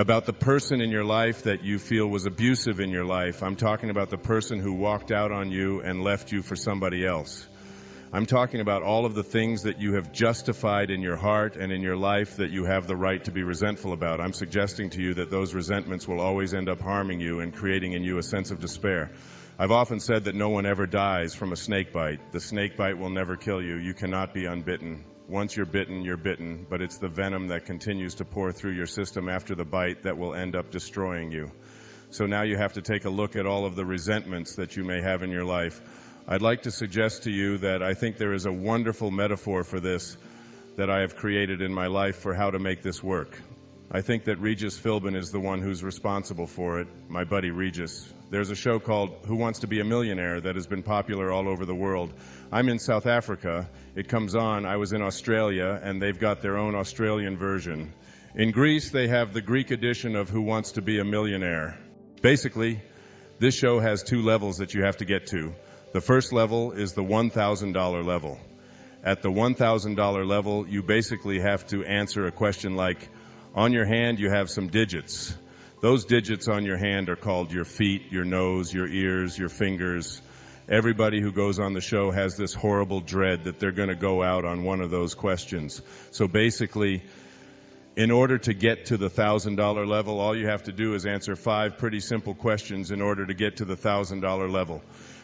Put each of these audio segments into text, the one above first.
about the person in your life that you feel was abusive in your life. I'm talking about the person who walked out on you and left you for somebody else. I'm talking about all of the things that you have justified in your heart and in your life that you have the right to be resentful about. I'm suggesting to you that those resentments will always end up harming you and creating in you a sense of despair. I've often said that no one ever dies from a snake bite. The snake bite will never kill you. You cannot be unbitten. Once you're bitten, but it's the venom that continues to pour through your system after the bite that will end up destroying you. So now you have to take a look at all of the resentments that you may have in your life. I'd like to suggest to you that I think there is a wonderful metaphor for this that I have created in my life for how to make this work. I think that Regis Philbin is the one who's responsible for it, my buddy Regis. There's a show called Who Wants to Be a Millionaire that has been popular all over the world. I'm in South Africa. It comes on. I was in Australia, and they've got their own Australian version. In Greece, they have the Greek edition of Who Wants to Be a Millionaire. Basically, this show has two levels that you have to get to. The first level is the $1,000 level. At the $1,000 level, you basically have to answer a question like, on your hand, you have some digits. Those digits on your hand are called your feet, your nose, your ears, your fingers. Everybody who goes on the show has this horrible dread that they're going to go out on one of those questions. So basically, in order to get to the $1,000 level, all you have to do is answer 5 pretty simple questions in order to get to the $1,000 level.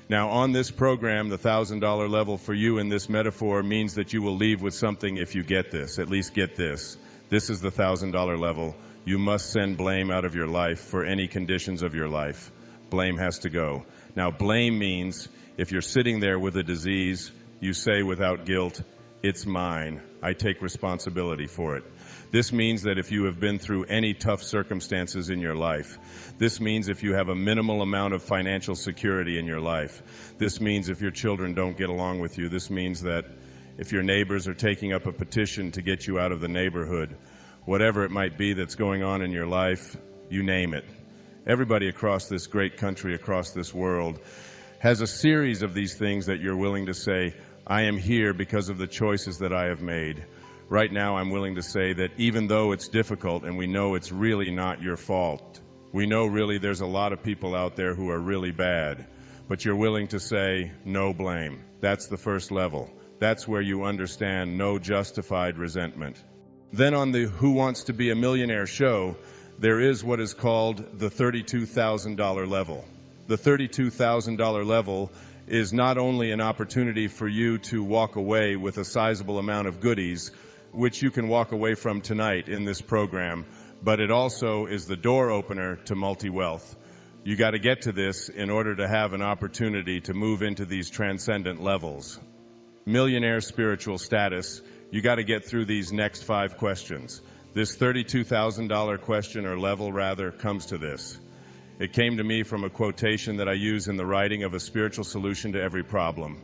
Now, on this program, the $1,000 level for you in this metaphor means that you will leave with something if you get this. At least get this. This is the $1,000 level. You must send blame out of your life for any conditions of your life. Blame has to go. Now, blame means if you're sitting there with a disease, you say without guilt, it's mine. I take responsibility for it. This means that if you have been through any tough circumstances in your life, this means if you have a minimal amount of financial security in your life, this means if your children don't get along with you, this means that if your neighbors are taking up a petition to get you out of the neighborhood, whatever it might be that's going on in your life, you name it. Everybody across this great country, across this world, has a series of these things that you're willing to say, I am here because of the choices that I have made. Right now, I'm willing to say that even though it's difficult and we know it's really not your fault, we know really there's a lot of people out there who are really bad, but you're willing to say no blame. That's the first level. That's where you understand no justified resentment. Then on the Who Wants to Be a Millionaire show, there is what is called the $32,000 level. The $32,000 level is not only an opportunity for you to walk away with a sizable amount of goodies, which you can walk away from tonight in this program, but it also is the door opener to multi-wealth. You got to get to this in order to have an opportunity to move into these transcendent levels. Millionaire spiritual status, you got to get through these next 5 questions. This $32,000 question, or level rather, comes to this. It came to me from a quotation that I use in the writing of A Spiritual Solution to Every Problem.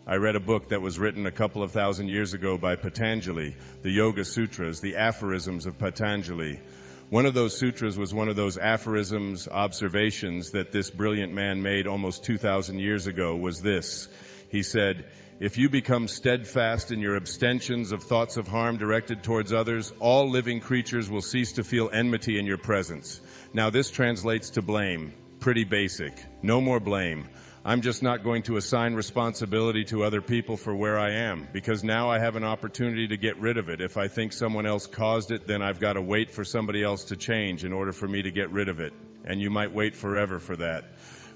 I read a book that was written a couple of thousand years ago by Patanjali, the Yoga Sutras, the aphorisms of Patanjali. One of those sutras was one of those aphorisms, observations that this brilliant man made almost 2,000 years ago was this. He said, if you become steadfast in your abstentions of thoughts of harm directed towards others, all living creatures will cease to feel enmity in your presence. Now this translates to blame. Pretty basic. No more blame. I'm just not going to assign responsibility to other people for where I am, because now I have an opportunity to get rid of it. If I think someone else caused it, then I've got to wait for somebody else to change in order for me to get rid of it. And you might wait forever for that.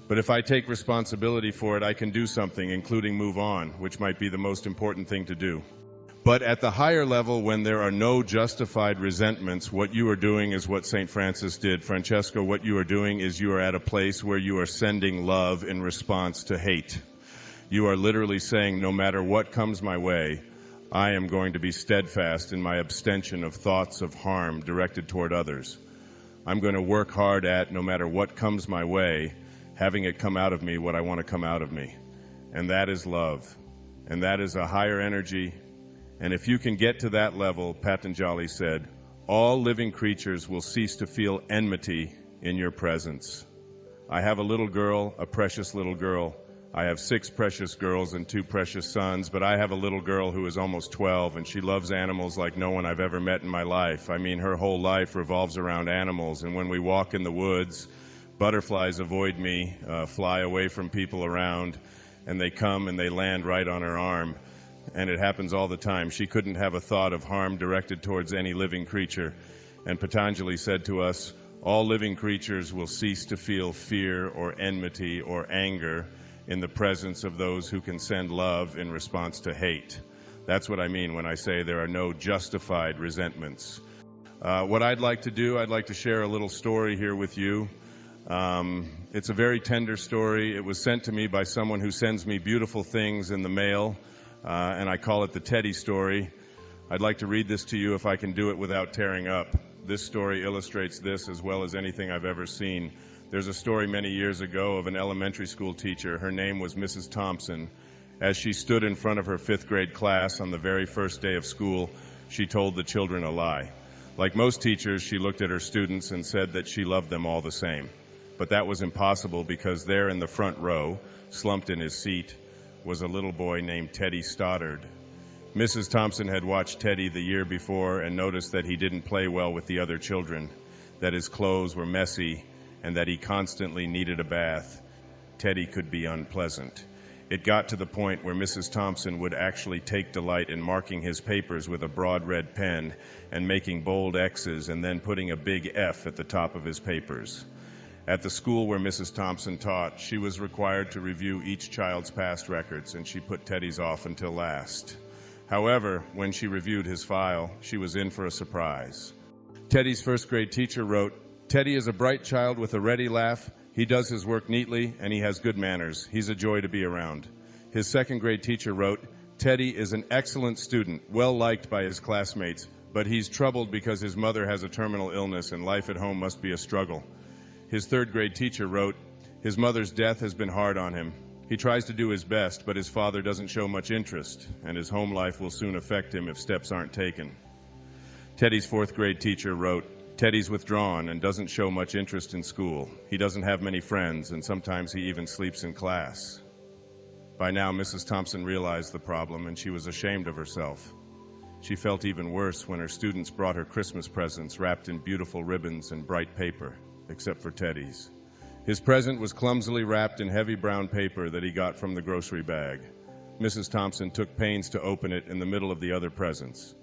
But if I take responsibility for it, I can do something, including move on, which might be the most important thing to do. But at the higher level, when there are no justified resentments, what you are doing is what St. Francis did. Francesco, what you are doing is you are at a place where you are sending love in response to hate. You are literally saying, no matter what comes my way, I am going to be steadfast in my abstention of thoughts of harm directed toward others. I'm going to work hard at, no matter what comes my way, having it come out of me what I want to come out of me. And that is love. And that is a higher energy. And if you can get to that level, Patanjali said, all living creatures will cease to feel enmity in your presence. I have a little girl, a precious little girl. I have 6 precious girls and 2 precious sons, but I have a little girl who is almost 12, and she loves animals like no one I've ever met in my life. I mean, her whole life revolves around animals, and when we walk in the woods, butterflies avoid me, fly away from people around, and they come and they land right on her arm. And it happens all the time. She couldn't have a thought of harm directed towards any living creature. And Patanjali said to us, all living creatures will cease to feel fear or enmity or anger in the presence of those who can send love in response to hate. That's what I mean when I say there are no justified resentments. What I'd like to do, I'd like to share a little story here with you. It's a very tender story. It was sent to me by someone who sends me beautiful things in the mail, and I call it the Teddy story. I'd like to read this to you if I can do it without tearing up. This story illustrates this as well as anything I've ever seen. There's a story many years ago of an elementary school teacher. Her name was Mrs. Thompson. As she stood in front of her 5th grade class on the very first day of school, she told the children a lie. Like most teachers, she looked at her students and said that she loved them all the same. But that was impossible because there in the front row, slumped in his seat, was a little boy named Teddy Stoddard. Mrs. Thompson had watched Teddy the year before and noticed that he didn't play well with the other children, that his clothes were messy, and that he constantly needed a bath. Teddy could be unpleasant. It got to the point where Mrs. Thompson would actually take delight in marking his papers with a broad red pen and making bold X's and then putting a big F at the top of his papers. At the school where Mrs. Thompson taught, she was required to review each child's past records, and she put Teddy's off until last. However, when she reviewed his file, she was in for a surprise. Teddy's 1st grade teacher wrote, "Teddy is a bright child with a ready laugh. He does his work neatly, and he has good manners. He's a joy to be around." His 2nd grade teacher wrote, "Teddy is an excellent student, well liked by his classmates, but he's troubled because his mother has a terminal illness and life at home must be a struggle." His 3rd grade teacher wrote, "His mother's death has been hard on him. He tries to do his best, but his father doesn't show much interest, and his home life will soon affect him if steps aren't taken." Teddy's 4th grade teacher wrote, "Teddy's withdrawn and doesn't show much interest in school. He doesn't have many friends, and sometimes he even sleeps in class." By now, Mrs. Thompson realized the problem, and she was ashamed of herself. She felt even worse when her students brought her Christmas presents wrapped in beautiful ribbons and bright paper, except for Teddy's. His present was clumsily wrapped in heavy brown paper that he got from the grocery bag. Mrs. Thompson took pains to open it in the middle of the other presents.